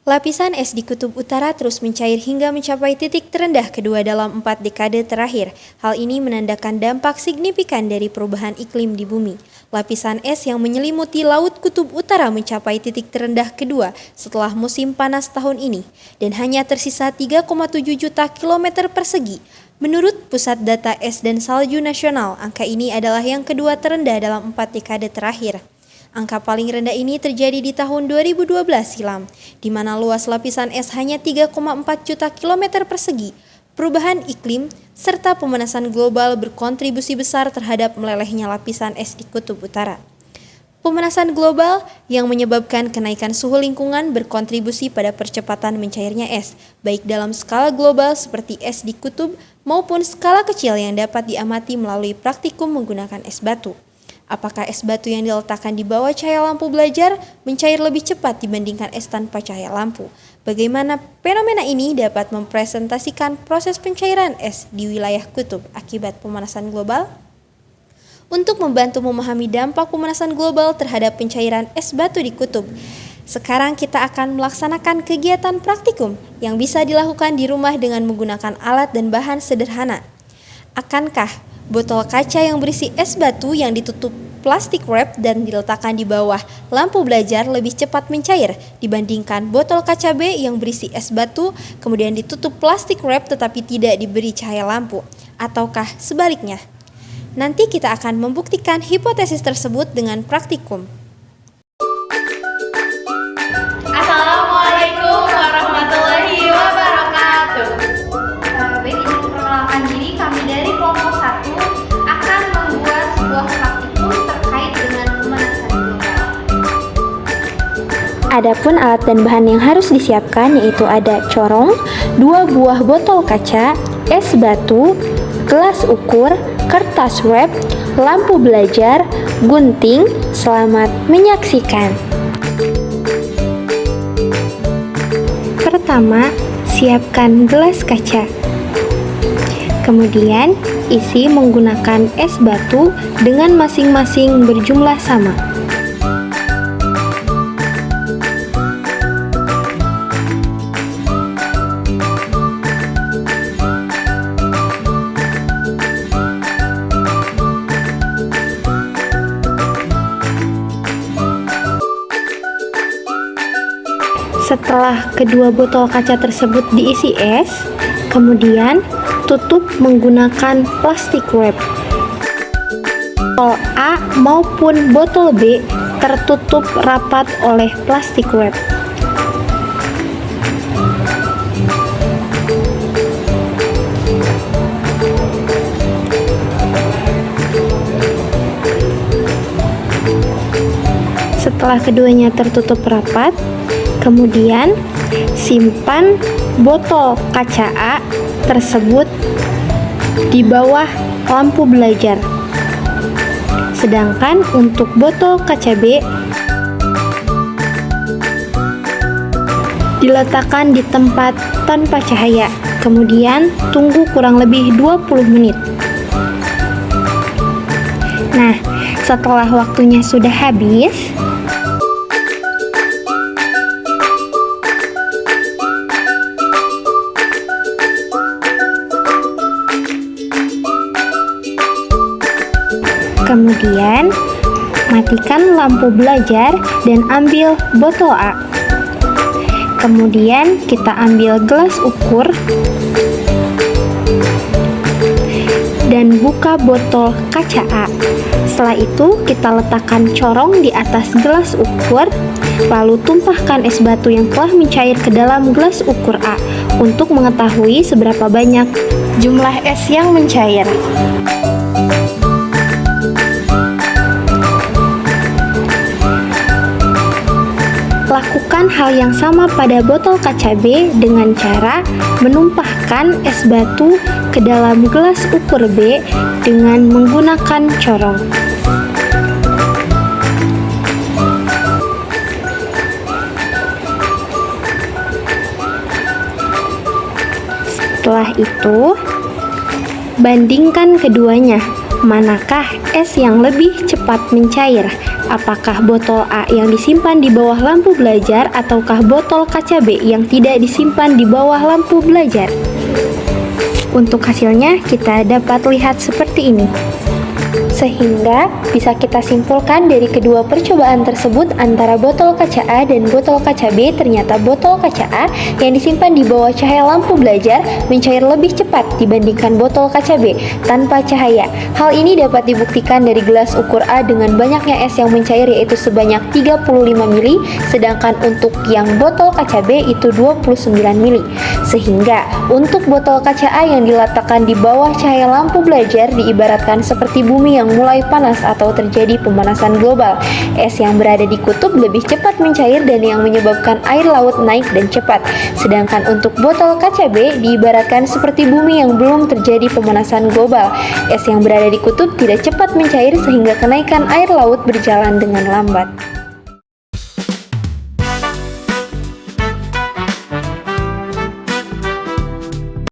Lapisan es di Kutub Utara terus mencair hingga mencapai titik terendah kedua dalam 4 dekade terakhir. Hal ini menandakan dampak signifikan dari perubahan iklim di bumi. Lapisan es yang menyelimuti Laut Kutub Utara mencapai titik terendah kedua setelah musim panas tahun ini, dan hanya tersisa 3,7 juta kilometer persegi. Menurut Pusat Data Es dan Salju Nasional, angka ini adalah yang kedua terendah dalam 4 dekade terakhir. Angka paling rendah ini terjadi di tahun 2012 silam, di mana luas lapisan es hanya 3,4 juta kilometer persegi. Perubahan iklim serta pemanasan global berkontribusi besar terhadap melelehnya lapisan es di Kutub Utara. Pemanasan global yang menyebabkan kenaikan suhu lingkungan berkontribusi pada percepatan mencairnya es, baik dalam skala global seperti es di kutub maupun skala kecil yang dapat diamati melalui praktikum menggunakan es batu. Apakah es batu yang diletakkan di bawah cahaya lampu belajar mencair lebih cepat dibandingkan es tanpa cahaya lampu? Bagaimana fenomena ini dapat mempresentasikan proses pencairan es di wilayah kutub akibat pemanasan global? Untuk membantu memahami dampak pemanasan global terhadap pencairan es batu di kutub, sekarang kita akan melaksanakan kegiatan praktikum yang bisa dilakukan di rumah dengan menggunakan alat dan bahan sederhana. Akankah botol kaca yang berisi es batu yang ditutup plastik wrap dan diletakkan di bawah lampu belajar lebih cepat mencair dibandingkan botol kaca B yang berisi es batu kemudian ditutup plastik wrap tetapi tidak diberi cahaya lampu? Ataukah sebaliknya? Nanti kita akan membuktikan hipotesis tersebut dengan praktikum. Assalamualaikum warahmatullahi wabarakatuh. Baik, izin perkenalkan diri, kami dari kelompok 1 akan membuat sebuah praktikum terkait dengan pemanasan global. Adapun alat dan bahan yang harus disiapkan yaitu ada corong, 2 buah botol kaca, es batu, gelas ukur, kertas wrap, lampu belajar, gunting. Selamat menyaksikan. Pertama, siapkan gelas kaca. Kemudian, isi menggunakan es batu dengan masing-masing berjumlah sama. Setelah kedua botol kaca tersebut diisi es, kemudian tutup menggunakan plastik wrap. Botol A maupun botol B tertutup rapat oleh plastik wrap. Setelah keduanya tertutup rapat, kemudian simpan botol kaca A tersebut di bawah lampu belajar. Sedangkan untuk botol kaca B diletakkan di tempat tanpa cahaya. Kemudian tunggu kurang lebih 20 menit. Nah, setelah waktunya sudah habis, kemudian matikan lampu belajar dan ambil botol A. Kemudian kita ambil gelas ukur dan buka botol kaca A. Setelah itu kita letakkan corong di atas gelas ukur, lalu tumpahkan es batu yang telah mencair ke dalam gelas ukur A untuk mengetahui seberapa banyak jumlah es yang mencair. Lakukan hal yang sama pada botol kaca B dengan cara menumpahkan es batu ke dalam gelas ukur B dengan menggunakan corong. Setelah itu, bandingkan keduanya. Manakah es yang lebih cepat mencair? Apakah botol A yang disimpan di bawah lampu belajar ataukah botol kaca B yang tidak disimpan di bawah lampu belajar? Untuk hasilnya kita dapat lihat seperti ini. Sehingga bisa kita simpulkan dari kedua percobaan tersebut antara botol kaca A dan botol kaca B, ternyata botol kaca A yang disimpan di bawah cahaya lampu belajar mencair lebih cepat dibandingkan botol kaca B tanpa cahaya. Hal ini dapat dibuktikan dari gelas ukur A dengan banyaknya es yang mencair yaitu sebanyak 35 mili, sedangkan untuk yang botol kaca B itu 29 mili. Sehingga untuk botol kaca A yang diletakkan di bawah cahaya lampu belajar diibaratkan seperti bumi yang mulai panas atau terjadi pemanasan global. Es yang berada di kutub lebih cepat mencair dan yang menyebabkan air laut naik dan cepat. Sedangkan untuk botol kaca B diibaratkan seperti bumi yang belum terjadi pemanasan global. Es yang berada di kutub tidak cepat mencair sehingga kenaikan air laut berjalan dengan lambat.